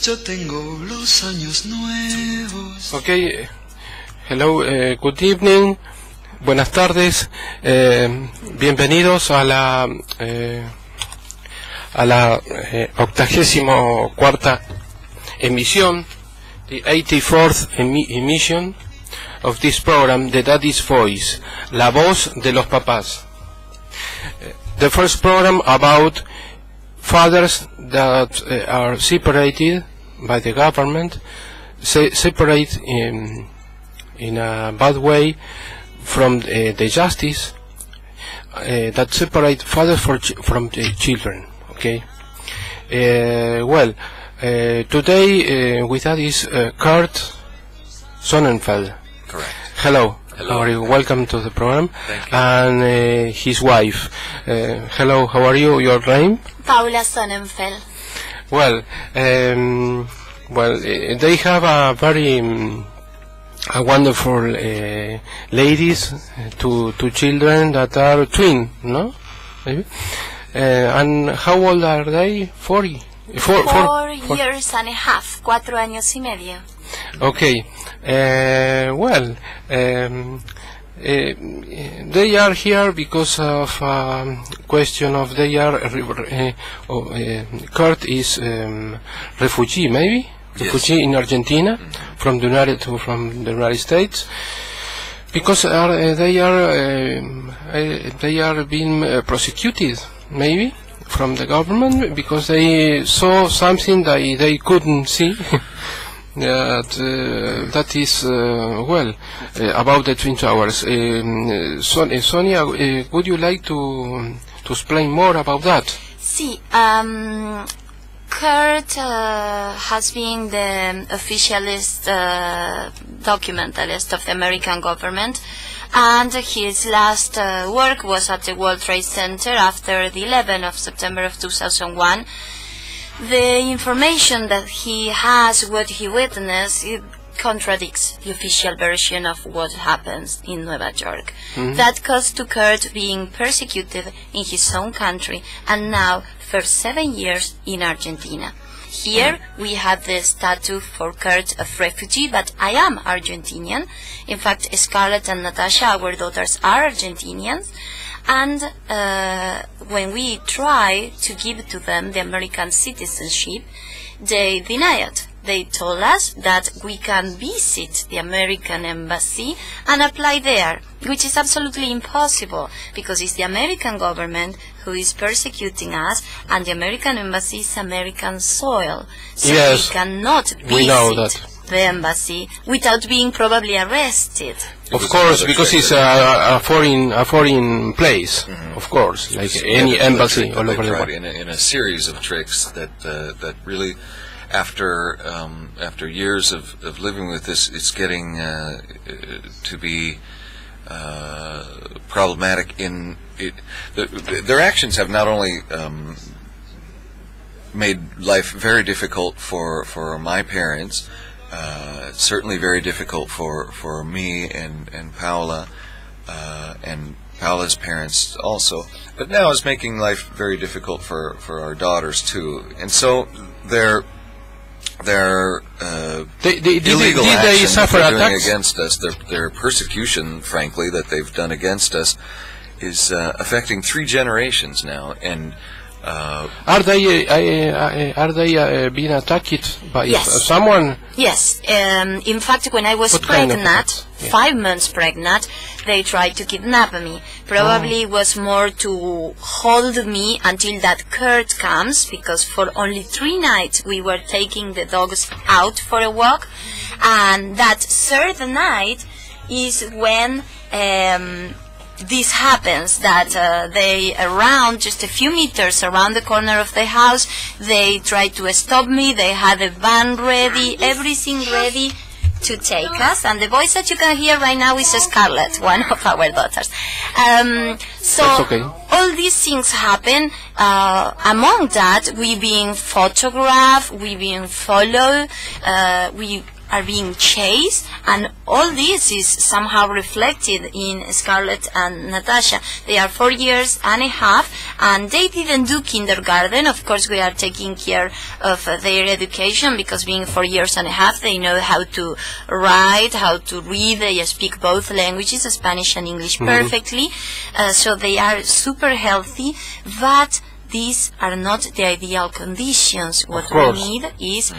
Yo tengo los años nuevos. Okay, hello, good evening, buenas tardes, bienvenidos a la 84ª emisión, the 84th emission of this program, The Daddy's Voice, la voz de los papás. The first program about fathers that are separated by the government, separate in a bad way from the justice, that separate fathers from the children. Okay. Today with us is Kurt Sonnenfeld. Correct. Hello. Hello. How are you? Welcome to the program. Thank you. And his wife. Hello. How are you? Your name? Paula Sonnenfeld. Well, they have a very a wonderful ladies, two children that are twin, no? Maybe. And how old are they? 40? Four years and a half, 4 años y medio. Okay. They are here because of question of they are Kurt is refugee, maybe. Yes. Refugee in Argentina, from the United States, because they are being prosecuted, maybe, from the government, because they saw something that they couldn't see. That is about the Twin Towers. Sonia, would you like to explain more about that? Sí, Kurt has been the officialist documentalist of the American government, and his last work was at the World Trade Center after the 11th of September of 2001. The information that he has, what he witnessed, it contradicts the official version of what happens in Nueva York. That caused to Kurt being persecuted in his own country, and now for 7 years in Argentina. Here we have the status for Kurt of refugee, but I am Argentinian. In fact, Scarlett and Natasha, our daughters, are Argentinians. And when we try to give to them the American citizenship, they deny it. They told us that we can visit the American embassy and apply there, which is absolutely impossible, because it's the American government who is persecuting us, and the American embassy is American soil. So Yes, we cannot we know visit that. the embassy without being probably arrested. Of course, because it's a foreign place. Of course, like any embassy all over the world. In a series of tricks that really, after years of living with this, it's getting to be problematic. Their actions have not only made life very difficult for my parents, certainly very difficult for me and Paula, and Paula's parents also, but now it's making life very difficult for our daughters too. And so their illegal actions that they're doing against us, their persecution, frankly, that they've done against us, is affecting 3 generations now. And are they being attacked by someone? Yes. In fact, when I was pregnant, 5 months pregnant, they tried to kidnap me. Probably was more to hold me until that Kurt comes, because for only 3 nights we were taking the dogs out for a walk, and that 3rd night is when this happens, that they around just a few meters around the corner of the house, they tried to stop me. They had a van ready, everything ready to take us, and the voice that you can hear right now is Scarlett, one of our daughters. So all these things happen. Among that, we being photographed, we being followed, we are being chased, and all this is somehow reflected in Scarlett and Natasha. They are 4 years and a half, and they didn't do kindergarten. Of course, we are taking care of their education, because being 4 years and a half, they know how to write, how to read. They speak both languages, Spanish and English, perfectly. So they are super healthy, but these are not the ideal conditions. What we need is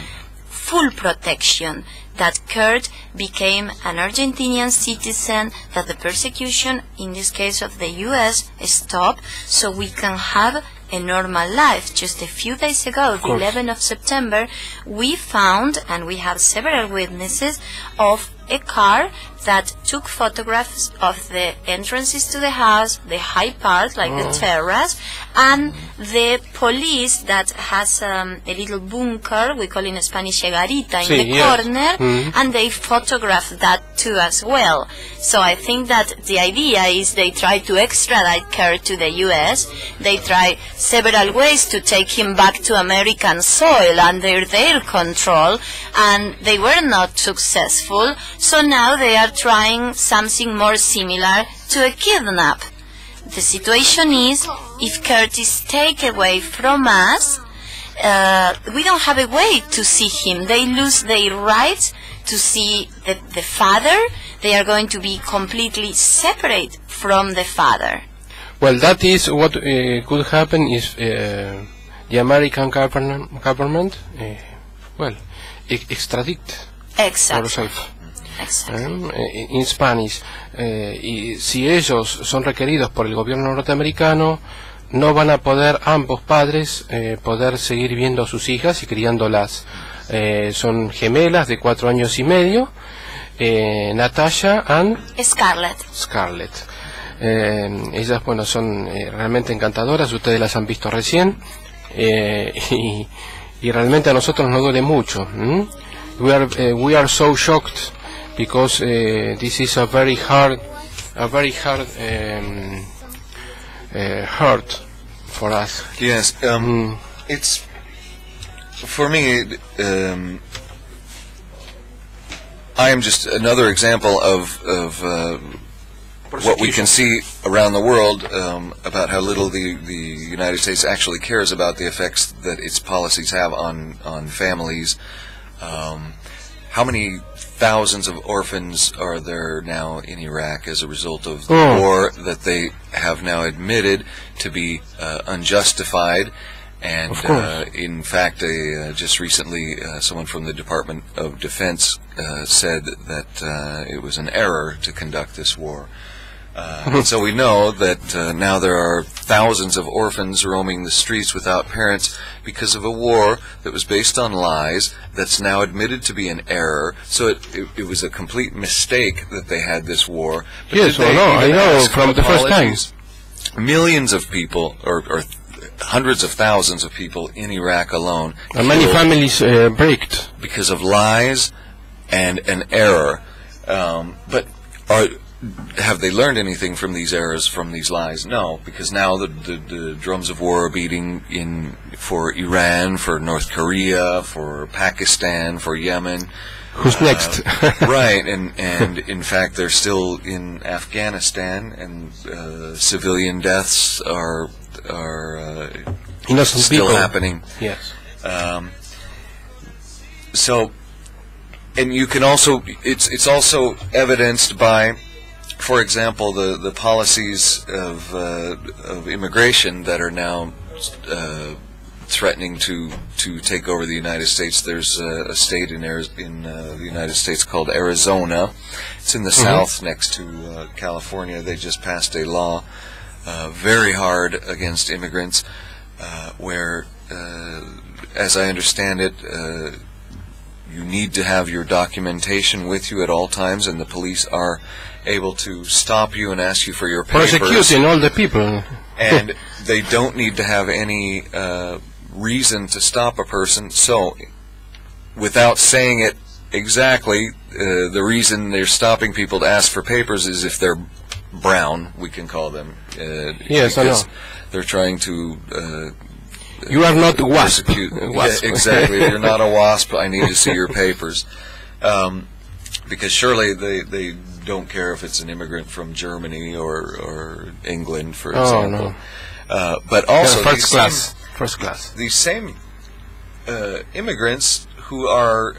full protection, that Kurt became an Argentinian citizen, that the persecution, in this case of the U.S., stopped, so we can have a normal life. Just a few days ago, the 11th of September, we found, and we have several witnesses, of a car that took photographs of the entrances to the house, the high part, like the terrace, and the police that has a little bunker, we call in Spanish a garita, in the corner, and they photographed that too as well. So I think that the idea is they try to extradite Kurt to the U.S. They try several ways to take him back to American soil under their control, and they were not successful. So now they are trying something more similar to a kidnap. The situation is, if Kurt is taken away from us, we don't have a way to see him. They lose their right to see the father. They are going to be completely separate from the father. Well, that is what could happen if the American government extradite ourselves. En Spanish, y si ellos son requeridos por el gobierno norteamericano, no van a poder ambos padres poder seguir viendo a sus hijas y criándolas. Son gemelas de 4 años y medio, Natasha and Scarlett. Ellas, bueno, son realmente encantadoras, ustedes las han visto recién, y realmente a nosotros nos duele mucho. We are so shocked, because this is a very hard hurt for us. Yes, it's for me. I am just another example of what we can see around the world about how little the United States actually cares about the effects that its policies have on families. How many thousands of orphans are there now in Iraq as a result of the war that they have now admitted to be unjustified? And in fact, just recently, someone from the Department of Defense said that it was an error to conduct this war. So we know that now there are thousands of orphans roaming the streets without parents because of a war that was based on lies, that's now admitted to be an error. So it was a complete mistake that they had this war. But yes, I know from the first time. Millions of people, or hundreds of thousands of people in Iraq alone. And many families breaked. Because of lies and an error. But have they learned anything from these errors, from these lies? No, because now the drums of war are beating for Iran, for North Korea, for Pakistan, for Yemen. Who's next? Right, and in fact they're still in Afghanistan, and civilian deaths are innocent still people happening. Yes. So, and you can also, it's also evidenced by, for example, the policies of immigration that are now threatening to take over the United States. There's a state in the United States called Arizona. It's in the south, next to California. They just passed a law very hard against immigrants, where, as I understand it, you need to have your documentation with you at all times, and the police are able to stop you and ask you for your papers. Persecuting all the people. And they don't need to have any reason to stop a person. So, without saying it exactly, the reason they're stopping people to ask for papers is if they're brown, we can call them. Yes, I know. They're trying to... you are not a WASP. Yeah, exactly. You're not a WASP. I need to see your papers. because surely they don't care if it's an immigrant from Germany or England, for example. No. But also first class. These same immigrants who are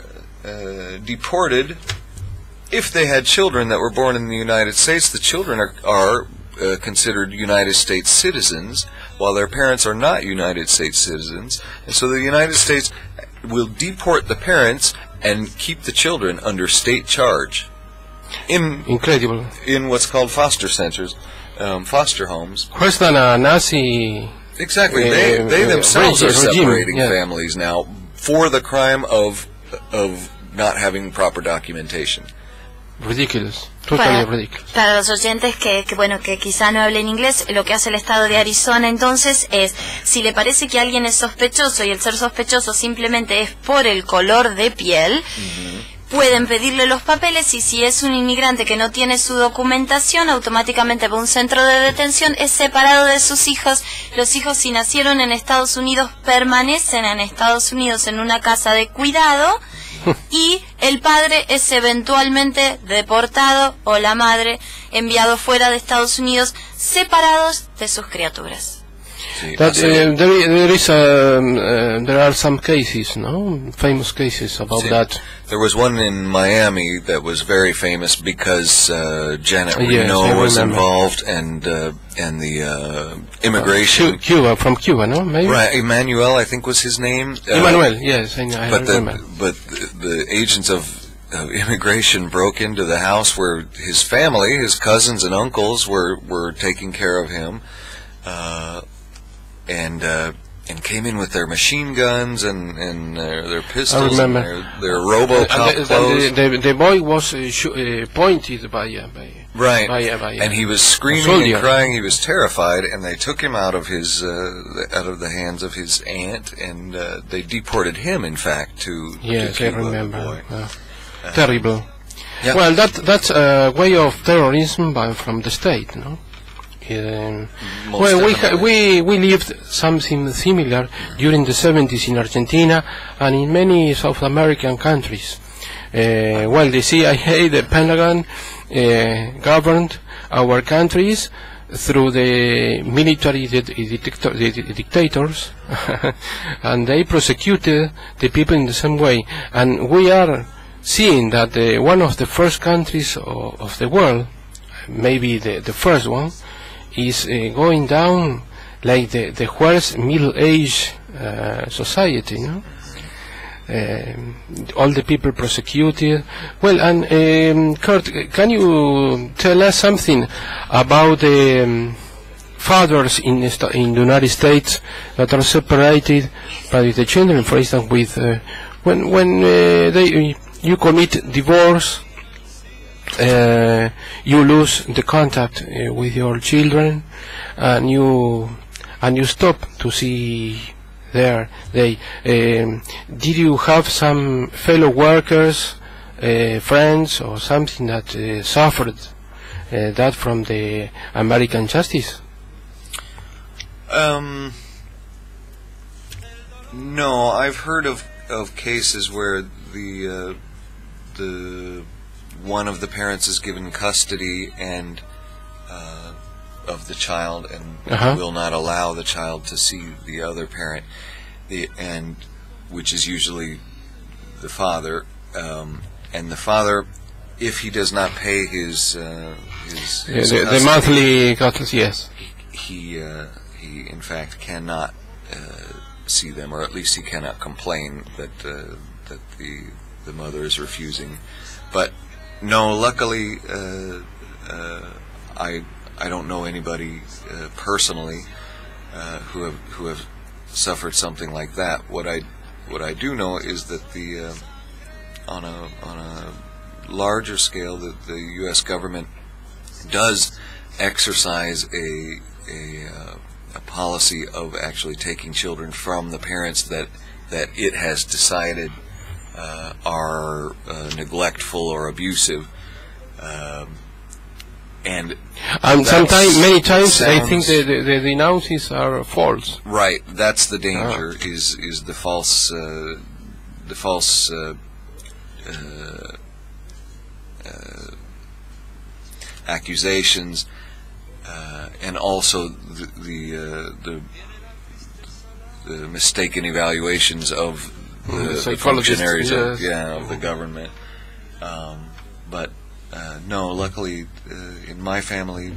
deported, if they had children that were born in the United States, the children are considered United States citizens, while their parents are not United States citizens. And so the United States will deport the parents and keep the children under state charge. Incredible. In what's called foster centers, foster homes. Worse than a Nazi. Exactly. They themselves are separating regime, families now for the crime of not having proper documentation. Ridiculous. Totally ridiculous. Para los oyentes que quizá no hablen inglés, lo que hace el estado de Arizona entonces es, si le parece que alguien es sospechoso y el ser sospechoso simplemente es por el color de piel, pueden pedirle los papeles, y si es un inmigrante que no tiene su documentación, automáticamente va a un centro de detención, es separado de sus hijos. Los hijos, si nacieron en Estados Unidos, permanecen en Estados Unidos en una casa de cuidado, y el padre es eventualmente deportado, o la madre enviado fuera de Estados Unidos, separados de sus criaturas. That, there are some cases, no? Famous cases about that. There was one in Miami that was very famous because Janet Reno was involved, and the immigration. From Cuba, no? Maybe. Right, Emmanuel, I think was his name. Emmanuel, yes, I remember. But the agents of immigration broke into the house where his family, his cousins and uncles, were taking care of him. And came in with their machine guns and their pistols and their RoboCop clothes. The boy was pointed by right, and he was screaming and crying. He was terrified, and they took him out of the hands of his aunt, and they deported him, in fact, to Yes, Cuba, I remember. the boy. Terrible. Yeah. Well, that's a way of terrorism from the state, no? We lived something similar during the 70s in Argentina and in many South American countries. The CIA, the Pentagon, governed our countries through the military dictators, and they prosecuted the people in the same way. And we are seeing that one of the first countries of the world, maybe the first one, is going down like the worst middle-aged society, no? All the people prosecuted. Well, and Kurt, can you tell us something about the fathers in the United States that are separated by the children, for instance, with when you commit divorce? You lose the contact with your children, and you stop to see there. Did you have some fellow workers, friends, or something that suffered that from the American justice? No, I've heard of cases where the one of the parents is given custody and of the child and will not allow the child to see the other parent, and which is usually the father. And the father, if he does not pay his the monthly costs, yes, he in fact cannot see them, or at least he cannot complain that the mother is refusing. But no, luckily, I don't know anybody personally who have suffered something like that. What I do know is that on a larger scale, that the U.S. government does exercise a policy of actually taking children from the parents that it has decided are neglectful or abusive, and sometimes, many times, I think the denounces are false. Right, that's the danger. Is the false accusations, and also the mistaken evaluations of the functionaries of the government. But no, luckily in my family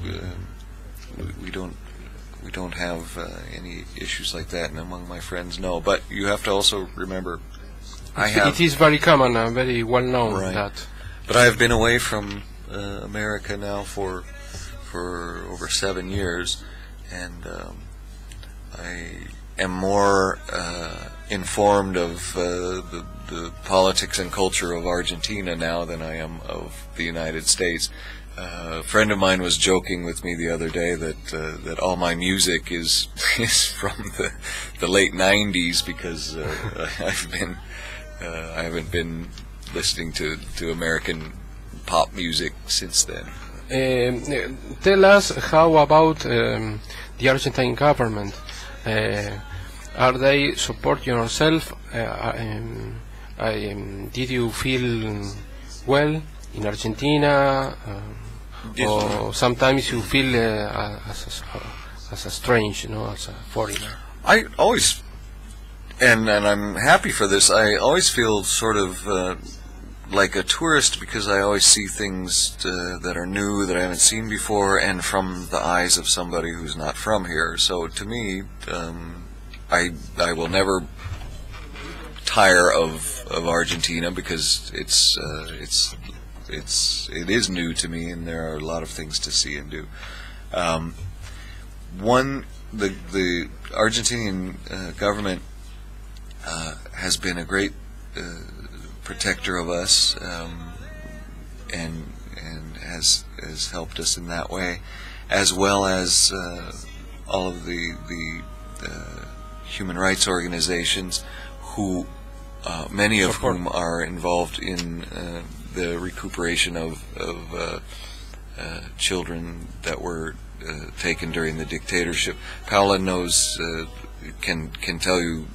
we don't have any issues like that, and among my friends, no. But you have to also remember, it is very common and very well known, right, that. But I have been away from America now for over 7 years, and I am more informed of the politics and culture of Argentina now than I am of the United States. A friend of mine was joking with me the other day that all my music is from the late '90s, because I haven't been listening to American pop music since then. Tell us how about the Argentine government. Are they support yourself? Did you feel well in Argentina? Or sometimes you feel as a strange, as a foreigner? I always, and I'm happy for this, I always feel sort of like a tourist, because I always see things that are new, that I haven't seen before, and from the eyes of somebody who's not from here. So to me, I will never tire of Argentina, because it is new to me, and there are a lot of things to see and do. The Argentinian government has been a great protector of us, and has helped us in that way, as well as all of the human rights organizations, who many of whom are involved in the recuperation of children that were taken during the dictatorship. Paula knows, can tell you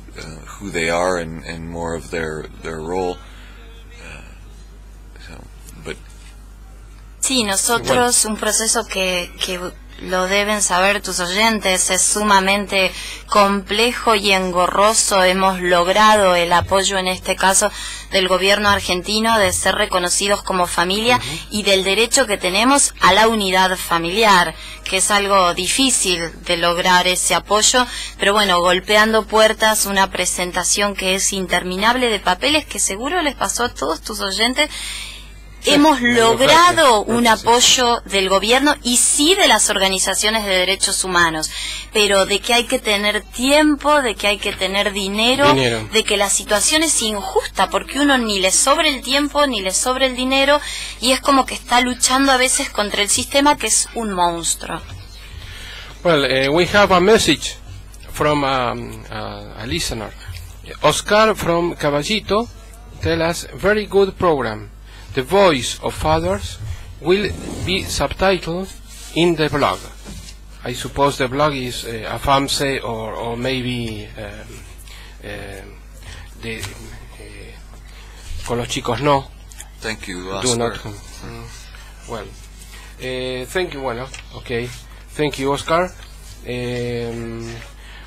who they are and more of their role. Sí, nosotros, un proceso que lo deben saber tus oyentes, es sumamente complejo y engorroso. Hemos logrado el apoyo, en este caso, del gobierno argentino, de ser reconocidos como familia y del derecho que tenemos a la unidad familiar, que es algo difícil de lograr ese apoyo, pero bueno, golpeando puertas, una presentación que es interminable de papeles, que seguro les pasó a todos tus oyentes. Hemos logrado un apoyo del gobierno y sí de las organizaciones de derechos humanos, pero de que hay que tener tiempo, de que hay que tener dinero, de que la situación es injusta, porque uno ni le sobra el tiempo ni le sobra el dinero, y es como que está luchando a veces contra el sistema, que es un monstruo. Well, we have a message from a listener. Oscar from Caballito tell us, very good program. The voice of fathers will be subtitled in the blog. I suppose the blog is AFAMSE or maybe Con los chicos no. Thank you, Do Oscar. not. Well, thank you. Well, okay. Thank you, Oscar.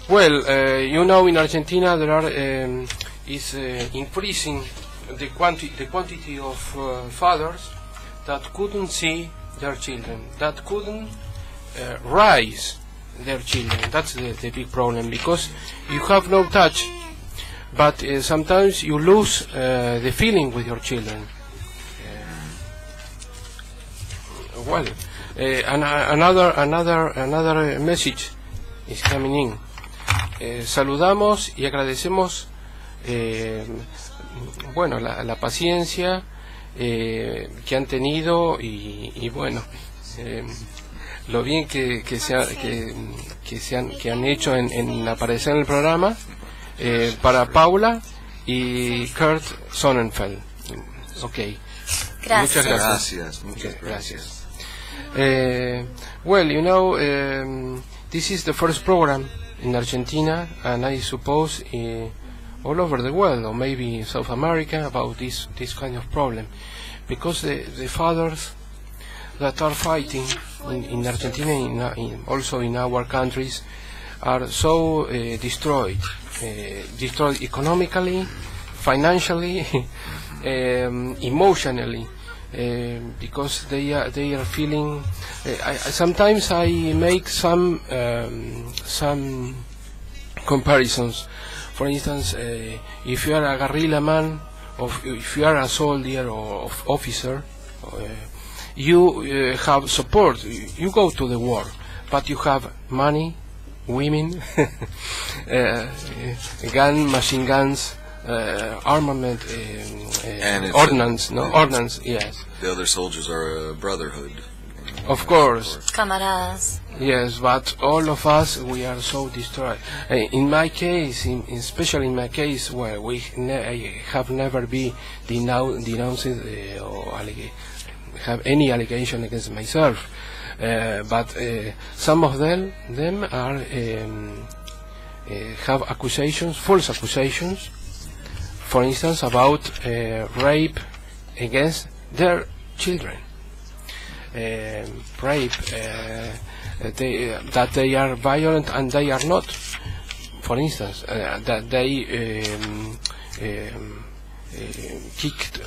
Well, you know, in Argentina there are is increasing the quantity of fathers that couldn't see their children, that couldn't raise their children. That's the big problem, because you have no touch, but sometimes you lose the feeling with your children. Well, another message is coming in. Saludamos y agradecemos bueno, la paciencia que han tenido y bueno, lo bien que han hecho en aparecer en el programa, para Paula y Kurt Sonnenfeld. Okay. Gracias. Muchas gracias. Well, you know, this is the first program in Argentina, and I suppose all over the world, or maybe in South America, about this kind of problem, because the fathers that are fighting in Argentina, also in our countries, are so destroyed economically, financially, emotionally, because they are feeling. Sometimes I make some comparisons. For instance, if you are a guerrilla man, or if you are a soldier or officer, you have support. You go to the war, but you have money, women, machine guns, armament, ordnance. Ordnance. Yes. The other soldiers are a brotherhood. Of course. Camaradas. Yes, but all of us, we are so destroyed. In my case, especially in my case, where I have never been denounced or have any allegation against myself, but some of them are have accusations, false accusations, for instance, about rape against their children. Rape, that they are violent and they are not. For instance, that they kicked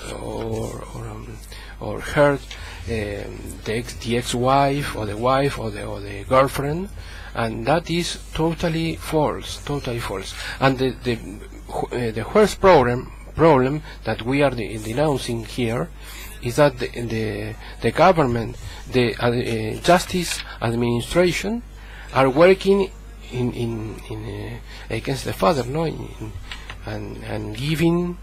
or hurt the ex-wife or the wife or the girlfriend, and that is totally false. And the worst problem that we are denouncing here is that the government, the justice administration, are working in against the father, and giving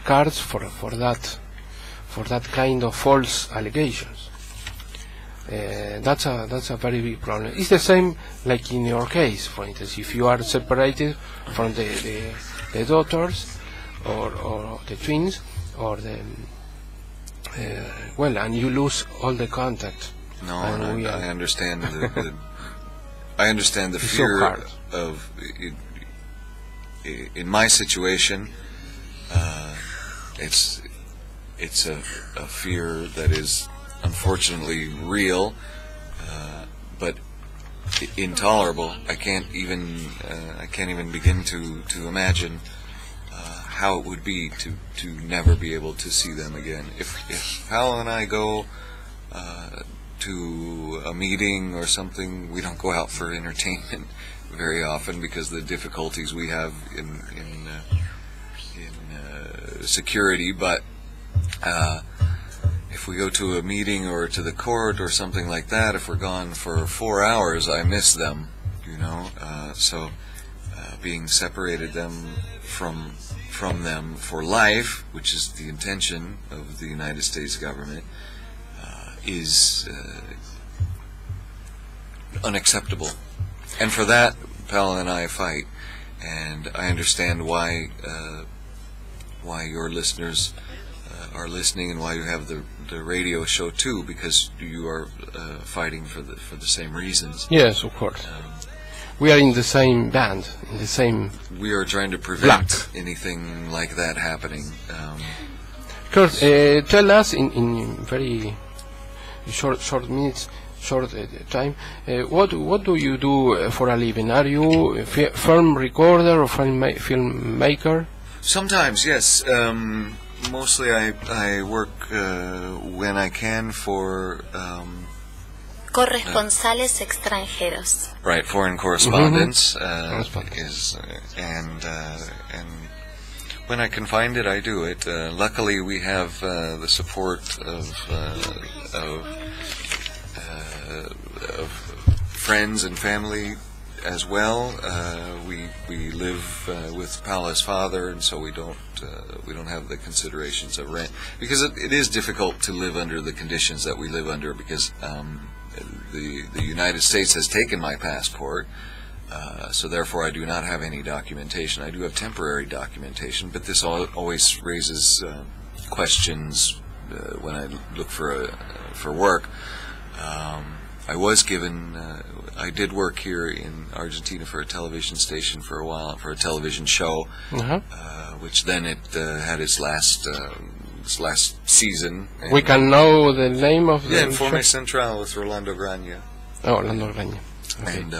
cards for that kind of false allegations. That's a very big problem. It's the same like in your case, for instance, if you are separated from the daughters or the twins or the and you lose all the contact. No, and I understand I understand the fear of in my situation. It's a fear that is unfortunately real, but intolerable. I can't even begin to imagine how it would be to never be able to see them again. If Paola and I go to a meeting or something, we don't go out for entertainment very often because of the difficulties we have in security. But if we go to a meeting or to the court or something like that, if we're gone for 4 hours, I miss them, so being separated from them for life, which is the intention of the United States government, is unacceptable. And for that, Paola and I fight, and I understand why your listeners are listening, and why you have the radio show too, because you are fighting for the same reasons. Yes, of course. We are in the same band, in the same. We are trying to prevent anything like that happening. Kurt, tell us in very short minutes, time, what do you do for a living? Are you a film recorder or filmmaker? Sometimes, yes. Mostly I work when I can for corresponsales extranjeros. Right, foreign correspondence and when I can find it, I do it. Luckily, we have the support of friends and family as well. We live with Paola's father, and so we don't have the considerations of rent, because it is difficult to live under the conditions that we live under, because the United States has taken my passport, so therefore I do not have any documentation. I do have temporary documentation, but this always raises questions when I look for work. I was given. I did work here in Argentina for a television station for a while, for a television show, which then it had its last season. We can know the name of the Informe show? Central with Rolando Graña. Oh, Rolando Graña. Okay. And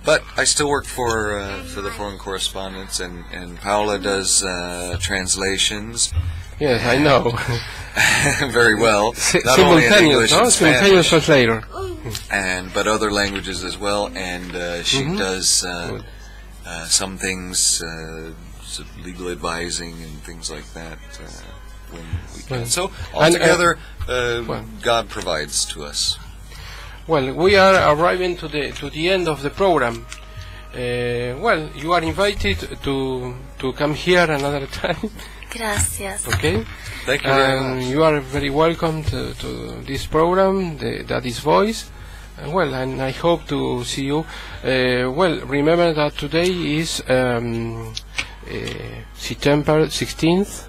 but I still work for the foreign correspondents, and Paula does translations. Yes, I know. Very well. Not only in English and Simultaneous Spanish, translator. but other languages as well. And she does some things, legal advising and things like that when we can. So altogether, God provides to us. Well, we are arriving to the end of the program. Well, you are invited to come here another time. Gracias. Okay. Thank you very much. You are very welcome to this program, that is Voice. Well, and I hope to see you. Well, remember that today is September 16th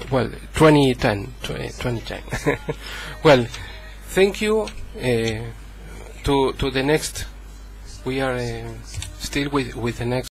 well, 2010. Well, thank you. To the next. We are still with the next